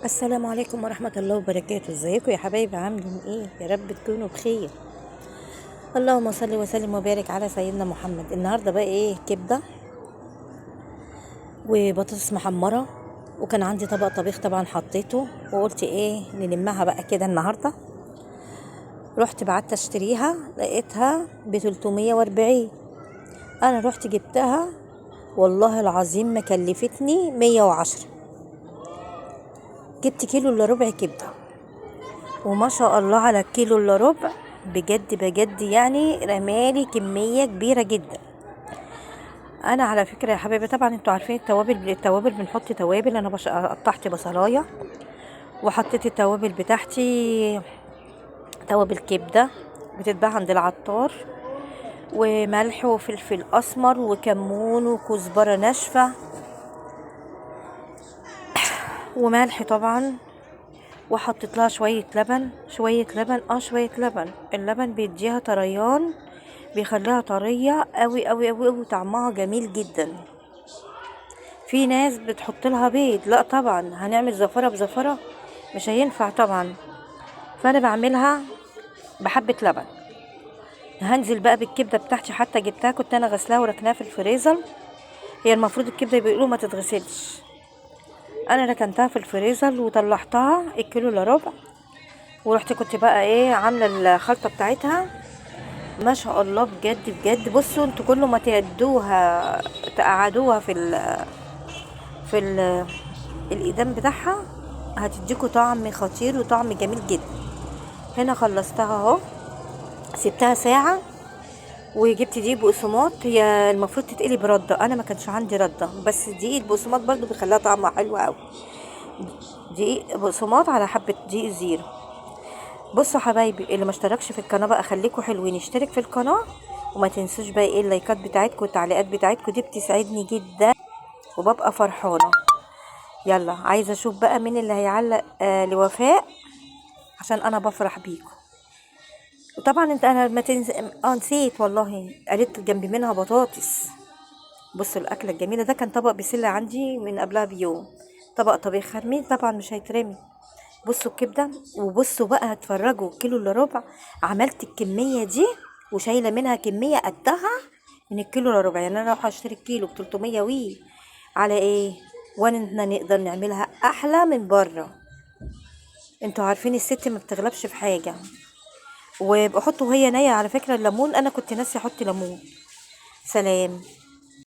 السلام عليكم ورحمة الله وبركاته. ازيكم يا حبايبي؟ عاملين ايه؟ يا رب تكونوا بخير. اللهم صل وسلم وبارك على سيدنا محمد. النهارده بقى ايه؟ كبده وبطاطس محمره، وكان عندي طبق طبيخ طبعا حطيته، وقلت ايه نلمها بقى كده النهارده. رحت بعت اشتريها، لقيتها ب 340. انا رحت جبتها، والله العظيم ما كلفتني 110. جبت كيلو الا ربع كبده، وما شاء الله على الكيلو الا ربع، بجد بجد يعني رمالي كمية كبيرة جدا. انا على فكرة يا حبايبي، طبعا انتوا عارفين التوابل بنحط توابل. انا قطعت بصلاية وحطيت التوابل بتاعتي، توابل كبدة بتتباع عند العطار، وملح وفلفل اسمر وكمون وكزبرة ناشفة وملح طبعا، وحطيت لها شوية لبن شوية لبن. اللبن بيديها طريان، بيخليها طرية قوي قوي قوي قوي، طعمها جميل جدا. في ناس بتحط لها بيض، لا طبعا هنعمل زفرة بزفرة، مش هينفع طبعا. فانا بعملها بحبة لبن. هنزل بقى بالكبدة بتاعتي، حتى جبتها كنت انا غسلاها وركناها في الفريزر. هي المفروض الكبدة بيقولوا ما تتغسلش، انا ركنتها في الفريزر وطلعتها الكيلو الا ربع. ورحت كنت بقى ايه عامله الخلطه بتاعتها، ما شاء الله بجد بجد. بصوا انتوا كل ما تعدوها تقعدوها في الايدام بتاعها، هتديكوا طعم خطير وطعم جميل جدا. هنا خلصتها اهو، سبتها ساعه. وجبت دقيق بقسماط، هي المفروض تتقلي برده، انا ما كانش عندي رده، بس دقيق البقسماط برضو بيخليها طعمها حلو قوي. دقيق بقسماط على حبه دقيق زيرو. بصوا حبايبي، اللي ما اشتركش في القناه بقى خليكوا حلوين اشترك في القناه، وما تنسوش بقى ايه اللايكات بتاعتكم والتعليقات بتاعتكم، دي بتسعدني جدا وببقى فرحانه. يلا عايزه اشوف بقى مين اللي هيعلق لوفاء، عشان انا بفرح بيكم. وطبعا انت انا ما تنس... نسيت والله، قالت جنب منها بطاطس. بصوا الاكله الجميله، ده كان طبق بسله عندي من قبلها بيوم، طبق طبيخ هرمين طبعا مش هيترمي. بصوا الكبده، وبصوا بقى هتفرجوا كيلو الا ربع. عملت الكميه دي وشايله منها كميه قدها من الكيلو الا ربع. يعني انا رايحه اشتري الكيلو ب 300 على ايه؟ وانا نقدر نعملها احلى من بره. انتوا عارفين الست ما بتغلبش في حاجه. وبحطه وهي نية على فكره الليمون، انا كنت ناسيه احط ليمون. سلام.